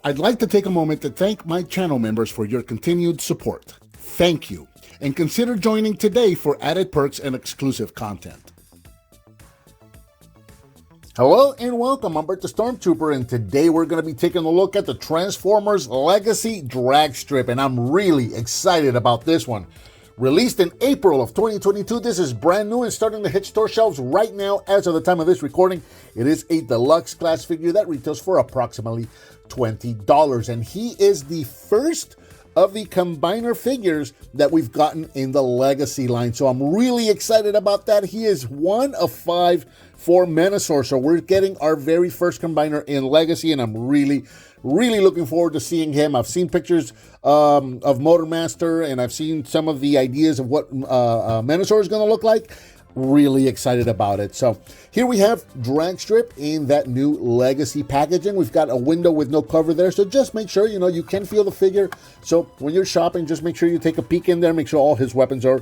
I'd like to take a moment to thank my channel members for your continued support. Thank you, and consider joining today for added perks and exclusive content. Hello and welcome, I'm Bert the Stormtrooper, and today we're going to be taking a look at the Transformers Legacy drag strip, and I'm really excited about this one. Released in April of 2022, this is brand new and starting to hit store shelves right now as of the time of this recording. It is a deluxe class figure that retails for approximately $20, and he is the first of the combiner figures that we've gotten in the Legacy line. So I'm really excited about that. He is one of 5 for Menasor. So we're getting our very first combiner in Legacy, and I'm really looking forward to seeing him. I've seen pictures of Motormaster, and I've seen some of the ideas of what Menasor is going to look like. Really excited about it. So here we have drag strip in that new Legacy packaging. We've got a window with no cover there, so just make sure you can feel the figure. So when you're shopping, just make sure you take a peek in there, make sure all his weapons are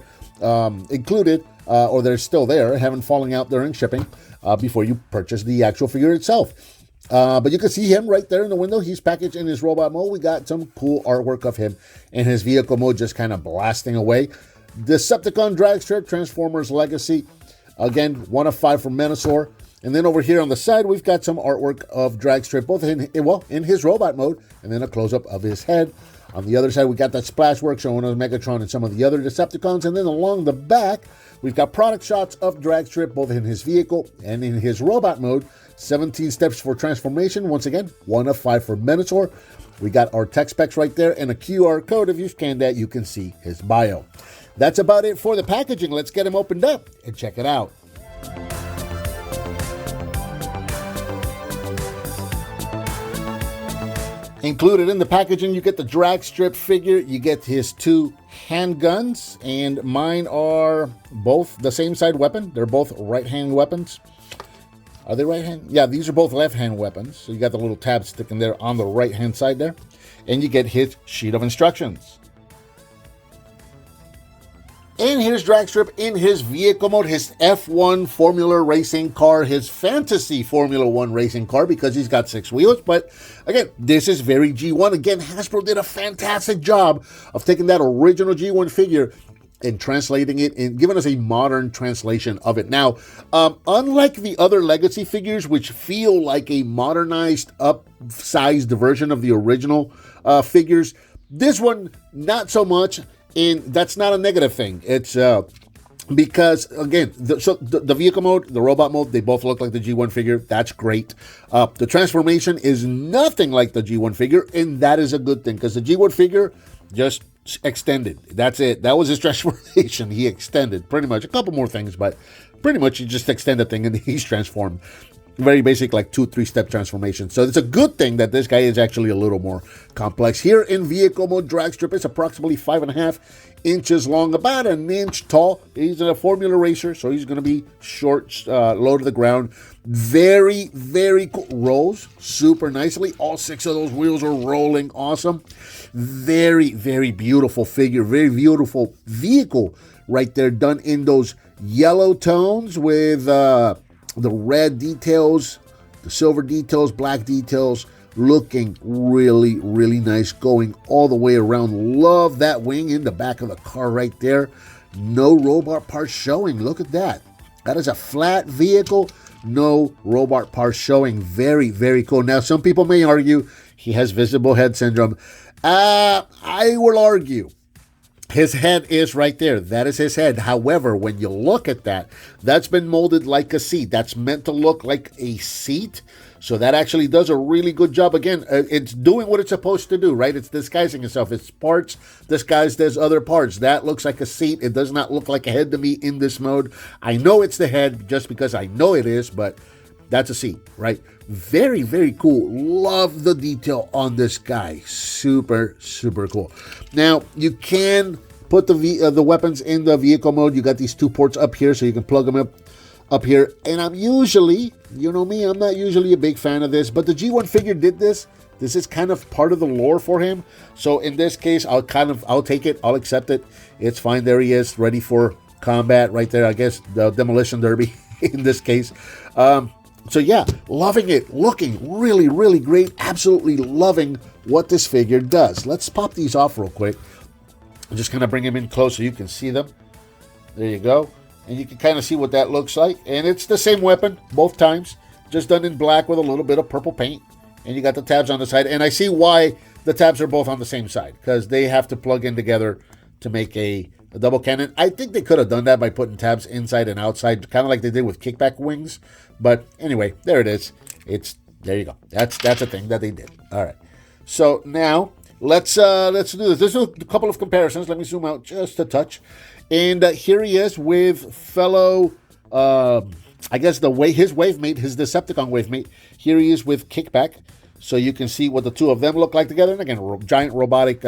included, or they're still there, haven't fallen out during shipping, before you purchase the actual figure itself. But you can see him right there in the window. He's packaged in his robot mode. We got some cool artwork of him in his vehicle mode, just kind of blasting away. Decepticon drag strip, Transformers Legacy. Again, one of 5 from Menasor. And then over here on the side, we've got some artwork of drag strip, both in his robot mode, and then a close-up of his head. On the other side, we got that splash work showing us Megatron and some of the other Decepticons. And then along the back, we've got product shots of drag strip, both in his vehicle and in his robot mode. 17 steps for transformation. Once again, one of 5 for Menasor. We got our tech specs right there and a QR code. If you scan that, you can see his bio. That's about it for the packaging. Let's get him opened up and check it out. Included in the packaging, you get the drag strip figure, you get his 2 handguns, and mine are both the same side weapon. They're both right-hand weapons. Are they right-hand? Yeah, these are both left-hand weapons. So you got the little tab sticking there on the right-hand side there. And you get his sheet of instructions. And here's Dragstrip in his vehicle mode, his F1 Formula Racing car, his fantasy Formula 1 racing car, because he's got 6 wheels. But again, this is very G1. Again, Hasbro did a fantastic job of taking that original G1 figure and translating it and giving us a modern translation of it. Now, unlike the other Legacy figures, which feel like a modernized, upsized version of the original figures, this one, not so much. And that's not a negative thing. It's because, again, the vehicle mode, the robot mode, they both look like the G1 figure. That's great. The transformation is nothing like the G1 figure, and that is a good thing, because the G1 figure just extended. That's it. That was his transformation. He extended pretty much a couple more things, but pretty much he just extended thing and he's transformed. Very basic, like 2-3 step transformation. So it's a good thing that this guy is actually a little more complex. Here in vehicle mode, Dragstrip is approximately 5.5 inches long, about an inch tall. He's a Formula Racer, so he's going to be short, low to the ground. Very, very cool. Rolls super nicely. All 6 of those wheels are rolling. Awesome. Very, very beautiful figure. Very beautiful vehicle right there, done in those yellow tones with the red details, the silver details, black details, looking really, really nice, going all the way around. Love that wing in the back of the car right there. No robot parts showing. Look at that. That is a flat vehicle. No robot parts showing. Very, very cool. Now, some people may argue he has visible head syndrome. I will argue his head is right there. That is his head. However, when you look at that, that's been molded like a seat. That's meant to look like a seat. So that actually does a really good job. Again, it's doing what it's supposed to do, right? It's disguising itself. It's parts disguised as other parts. That looks like a seat. It does not look like a head to me in this mode. I know it's the head just because I know it is, but that's a seat, right? Very, very cool. Love the detail on this guy. Super, super cool. Now, you can put the weapons in the vehicle mode. You got these 2 ports up here, so you can plug them up here. And I'm usually, you know me, I'm not usually a big fan of this, but the G1 figure did this. This is kind of part of the lore for him. So in this case, I'll take it. I'll accept it. It's fine. There he is, ready for combat right there. I guess the demolition derby in this case. So yeah, loving it. Looking really, really great. Absolutely loving what this figure does. Let's pop these off real quick. I'm just kind of bring them in close so you can see them. There you go. And you can kind of see what that looks like. And it's the same weapon both times, just done in black with a little bit of purple paint. And you got the tabs on the side. And I see why the tabs are both on the same side, because they have to plug in together to make a double cannon. I think they could have done that by putting tabs inside and outside, kind of like they did with kickback wings. But anyway, there it is. There you go. That's a thing that they did. All right. So now let's do this. There's a couple of comparisons. Let me zoom out just a touch. And here he is with fellow, I guess his wave mate, his Decepticon wave mate. Here he is with kickback. So you can see what the two of them look like together. And again, giant robotic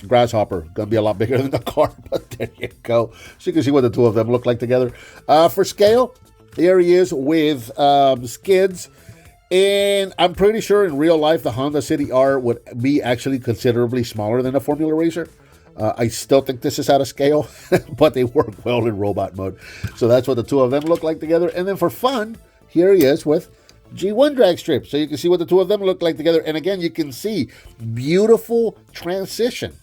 grasshopper. Going to be a lot bigger than the car, but there you go. So you can see what the two of them look like together. For scale, here he is with skids. And I'm pretty sure in real life, the Honda City R would be actually considerably smaller than a Formula Racer. I still think this is out of scale, but they work well in robot mode. So that's what the two of them look like together. And then for fun, here he is with G1 drag strip. So you can see what the two of them look like together. And again, you can see beautiful transition,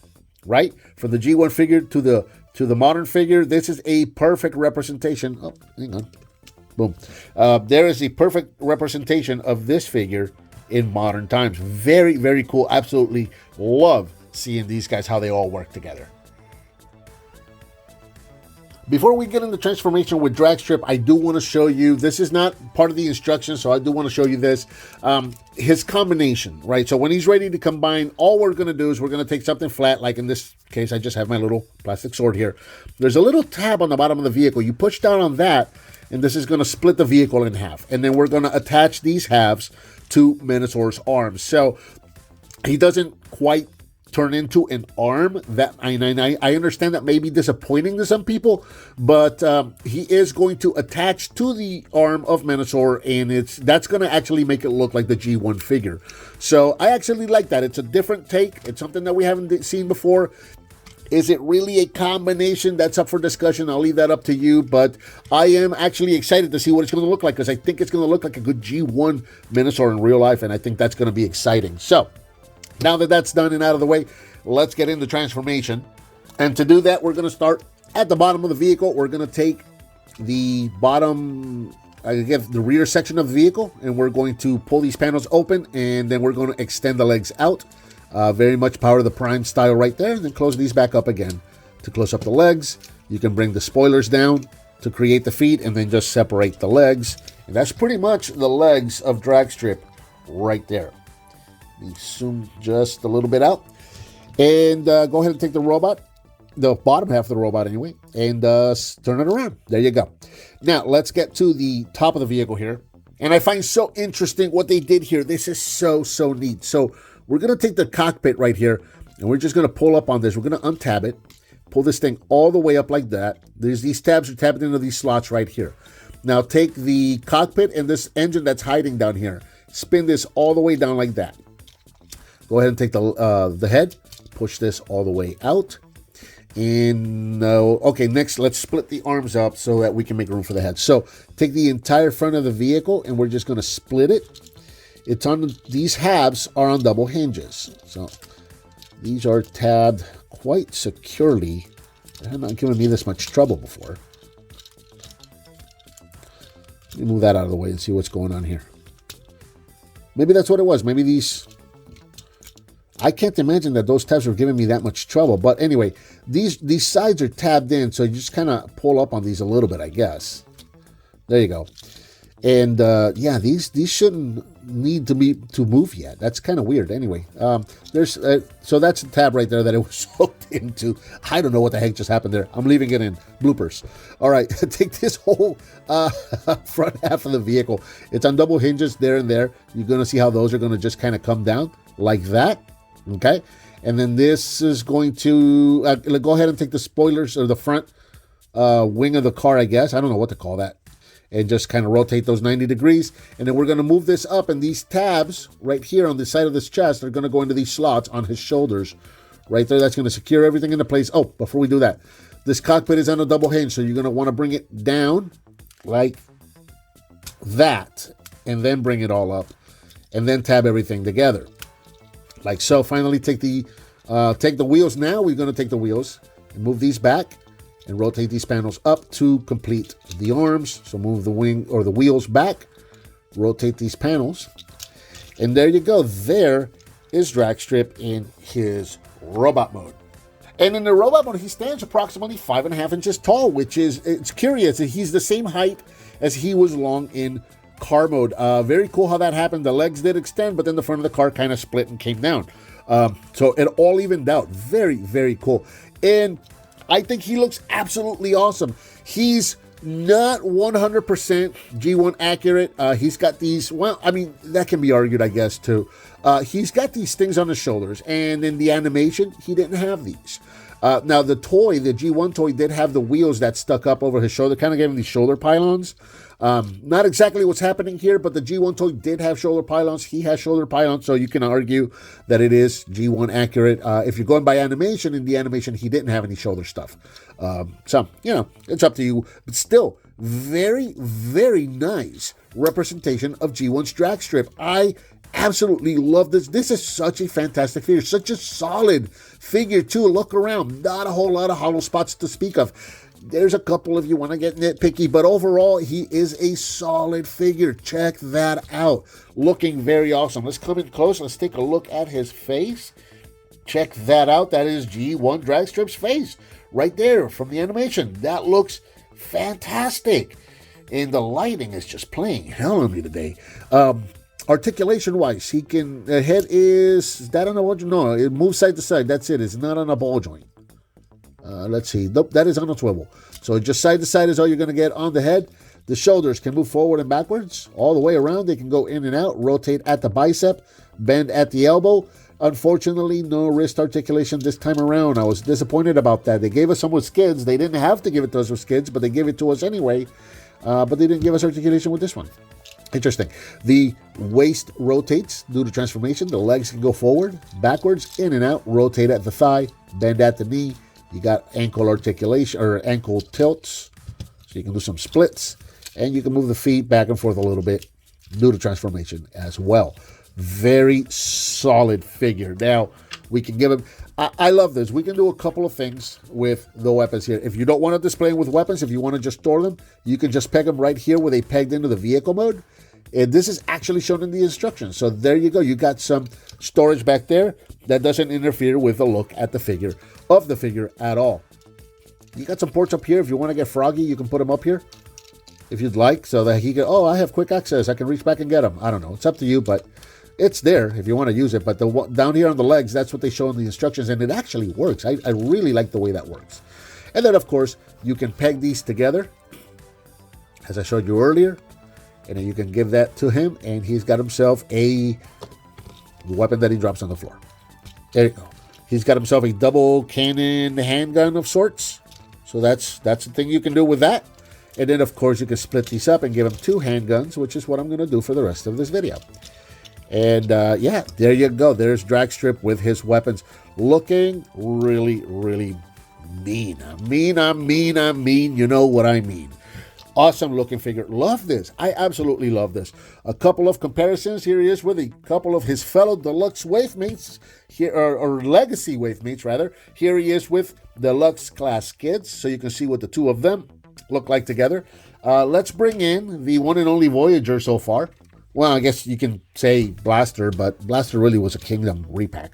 right? From the G1 figure to the modern figure. This is a perfect representation. Oh, hang on. Boom. There is a perfect representation of this figure in modern times. Very, very cool. Absolutely love seeing these guys, how they all work together. Before we get into transformation with drag strip, I do want to show you, this is not part of the instructions, so I do want to show you this, his combination, right? So when he's ready to combine, all we're going to do is we're going to take something flat, like in this case, I just have my little plastic sword here. There's a little tab on the bottom of the vehicle. You push down on that, and this is going to split the vehicle in half. And then we're going to attach these halves to Menassor's arms. So he doesn't quite turn into an arm. That I understand that may be disappointing to some people, but he is going to attach to the arm of Menassor, and that's going to actually make it look like the G1 figure. So I actually like that. It's a different take. It's something that we haven't seen before. Is it really a combination? That's up for discussion. I'll leave that up to you, but I am actually excited to see what it's going to look like, because I think it's going to look like a good G1 Menasor in real life, and I think that's going to be exciting. So now that that's done and out of the way, let's get into transformation. And to do that, we're going to start at the bottom of the vehicle. We're going to take the bottom, I guess, the rear section of the vehicle, and we're going to pull these panels open, and then we're going to extend the legs out. Very much Power of the Prime style right there. And then close these back up again. To close up the legs, you can bring the spoilers down to create the feet, and then just separate the legs. And that's pretty much the legs of Dragstrip right there. Let me zoom just a little bit out. And go ahead and take the robot, the bottom half of the robot anyway, and turn it around. There you go. Now, let's get to the top of the vehicle here. And I find so interesting what they did here. This is so neat. So we're going to take the cockpit right here, and we're just going to pull up on this. We're going to untab it, pull this thing all the way up like that. There's these tabs are tapped into these slots right here. Now take the cockpit and this engine that's hiding down here. Spin this all the way down like that. Go ahead and take the head, push this all the way out. And okay, next let's split the arms up so that we can make room for the head. So take the entire front of the vehicle, and we're just going to split it. It's on these halves are on double hinges, so these are tabbed quite securely. They have not given me this much trouble before. Let me move that out of the way and see what's going on here. Maybe that's what it was. Maybe these, I can't imagine that those tabs were giving me that much trouble. But anyway, these sides are tabbed in, so you just kind of pull up on these a little bit, I guess. There you go. And yeah, these shouldn't need to move yet. That's kind of weird. Anyway, there's so that's the tab right there that it was hooked into. I don't know what the heck just happened there. I'm leaving it in bloopers. All right, take this whole front half of the vehicle. It's on double hinges there and there. You're gonna see how those are gonna just kind of come down like that. Okay, and then this is going to go ahead and take the spoilers or the front wing of the car. I guess I don't know what to call that. And just kind of rotate those 90 degrees. And then we're going to move this up. And these tabs right here on the side of this chest are going to go into these slots on his shoulders. Right there. That's going to secure everything into place. Oh, before we do that, this cockpit is on a double hinge. So you're going to want to bring it down like that. And then bring it all up. And then tab everything together. like so. Finally, take the wheels. Now we're going to take the wheels and move these back and rotate these panels up to complete the arms. So move the wing or the wheels back, rotate these panels, and there you go. There is Dragstrip in his robot mode. And in the robot mode, he stands approximately 5.5 inches tall, which is, it's curious. He's the same height as he was long in car mode. Very cool how that happened. The legs did extend, but then the front of the car kind of split and came down. So it all evened out. Very, very cool. And I think he looks absolutely awesome. He's not 100% G1 accurate. He's got these, well, I mean, that can be argued, I guess, too. He's got these things on his shoulders, and in the animation, he didn't have these. Now, the toy, the G1 toy, did have the wheels that stuck up over his shoulder, kind of gave him these shoulder pylons. Not exactly what's happening here, but the G1 toy did have shoulder pylons. He has shoulder pylons, so you can argue that it is G1 accurate. If you're going by animation, in the animation, he didn't have any shoulder stuff. So, you know, it's up to you. But still, very, very nice representation of G1's Dragstrip. I absolutely love this. This is such a fantastic figure. Such a solid figure, too. Look around. Not a whole lot of hollow spots to speak of. There's a couple if you want to get nitpicky, but overall, he is a solid figure. Check that out. Looking very awesome. Let's come in close. Let's take a look at his face. Check that out. That is G1 Dragstrip's face right there from the animation. That looks fantastic. And the lighting is just playing hell on me today. Articulation-wise, he can, the head is that on a ball joint? No, it moves side to side. That's it. It's not on a ball joint. Let's see. Nope, that is on a swivel. So just side to side is all you're going to get on the head. The shoulders can move forward and backwards, all the way around. They can go in and out, rotate at the bicep, bend at the elbow. Unfortunately, no wrist articulation this time around. I was disappointed about that. They gave us some with skids. They didn't have to give it to us with skids, but they gave it to us anyway. But they didn't give us articulation with this one. Interesting. The waist rotates due to transformation. The legs can go forward, backwards, in and out, rotate at the thigh, bend at the knee. You got ankle articulation or ankle tilts, so you can do some splits, and you can move the feet back and forth a little bit due to transformation as well. Very solid figure. Now, we can give him, I love this. We can do a couple of things with the weapons here. If you don't want to display them with weapons, if you want to just store them, you can just peg them right here where they pegged into the vehicle mode. And this is actually shown in the instructions. So there you go. You got some storage back there that doesn't interfere with the look at the figure at all. You got some ports up here. If you want to get Froggy, you can put them up here if you'd like, so that he can, oh, I have quick access. I can reach back and get them. I don't know. It's up to you, but it's there if you want to use it. But down here on the legs, that's what they show in the instructions, and it actually works. I really like the way that works. And then, of course, you can peg these together, as I showed you earlier. And then you can give that to him, and he's got himself a weapon that he drops on the floor. There you go. He's got himself a double cannon handgun of sorts. So that's the thing you can do with that. And then, of course, you can split these up and give him two handguns, which is what I'm going to do for the rest of this video. And, yeah, there you go. There's Dragstrip with his weapons. Looking really, really mean. I mean. You know what I mean. Awesome looking figure. Love this. I absolutely love this. A couple of comparisons. Here he is with a couple of his fellow Deluxe Wavemates, here, or Legacy Wavemates, rather. Here he is with Deluxe Class Kids, so you can see what the two of them look like together. Let's bring in the one and only Voyager so far. Well, I guess you can say Blaster, but Blaster really was a Kingdom repack.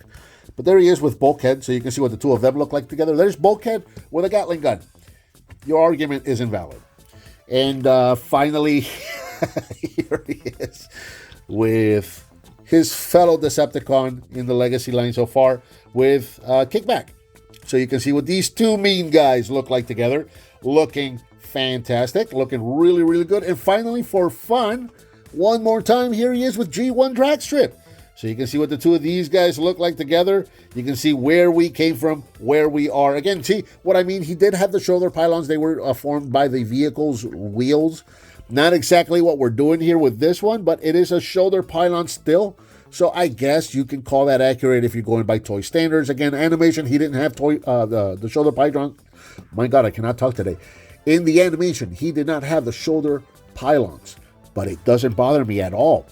But there he is with Bulkhead, so you can see what the two of them look like together. There's Bulkhead with a Gatling gun. Your argument is invalid. And finally, here he is with his fellow Decepticon in the Legacy line so far with Kickback. So you can see what these two mean guys look like together. Looking fantastic. Looking really, really good. And finally, for fun, one more time, here he is with G1 Dragstrip. So you can see what the two of these guys look like together. You can see where we came from, where we are. Again, see what I mean? He did have the shoulder pylons. They were formed by the vehicle's wheels. Not exactly what we're doing here with this one, but it is a shoulder pylon still. So I guess you can call that accurate if you're going by toy standards. Again, animation, he didn't have the shoulder pylon. My God, I cannot talk today. In the animation, he did not have the shoulder pylons, but it doesn't bother me at all.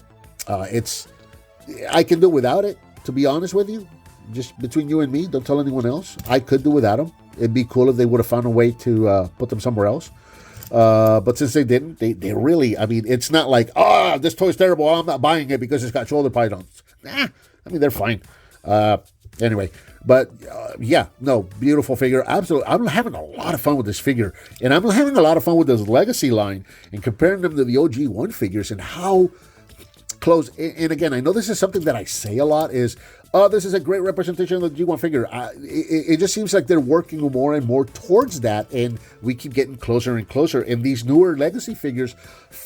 I can do without it to be honest with you, just between you and me, don't tell anyone else, I could do without them. It'd be cool if they would have found a way to put them somewhere else. But since they didn't, they really, I mean, it's not like, this toy's terrible, I'm not buying it because it's got shoulder pythons. Nah, I mean, they're fine. Anyway, but yeah, no, beautiful figure. Absolutely. I'm having a lot of fun with this figure. And I'm having a lot of fun with this Legacy line and comparing them to the OG1 figures and how close. And again, I know this is something that I say a lot is, this is a great representation of the G1 figure. It just seems like they're working more and more towards that, and we keep getting closer and closer. And these newer Legacy figures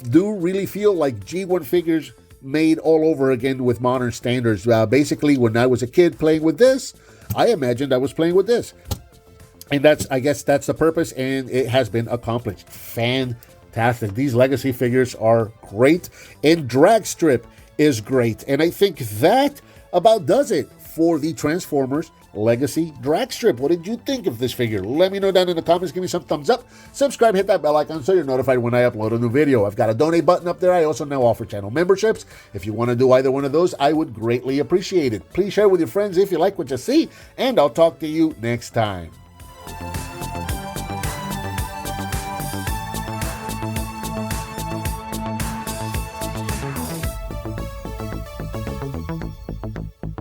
do really feel like G1 figures made all over again with modern standards. Basically, when I was a kid playing with this, I imagined I was playing with this. And I guess that's the purpose, and it has been accomplished. Fantastic. These Legacy figures are great, and Dragstrip is great. And I think that about does it for the Transformers Legacy Dragstrip. What did you think of this figure? Let me know down in the comments. Give me some thumbs up. Subscribe, hit that bell icon so you're notified when I upload a new video. I've got a donate button up there. I also now offer channel memberships. If you want to do either one of those, I would greatly appreciate it. Please share with your friends if you like what you see, and I'll talk to you next time.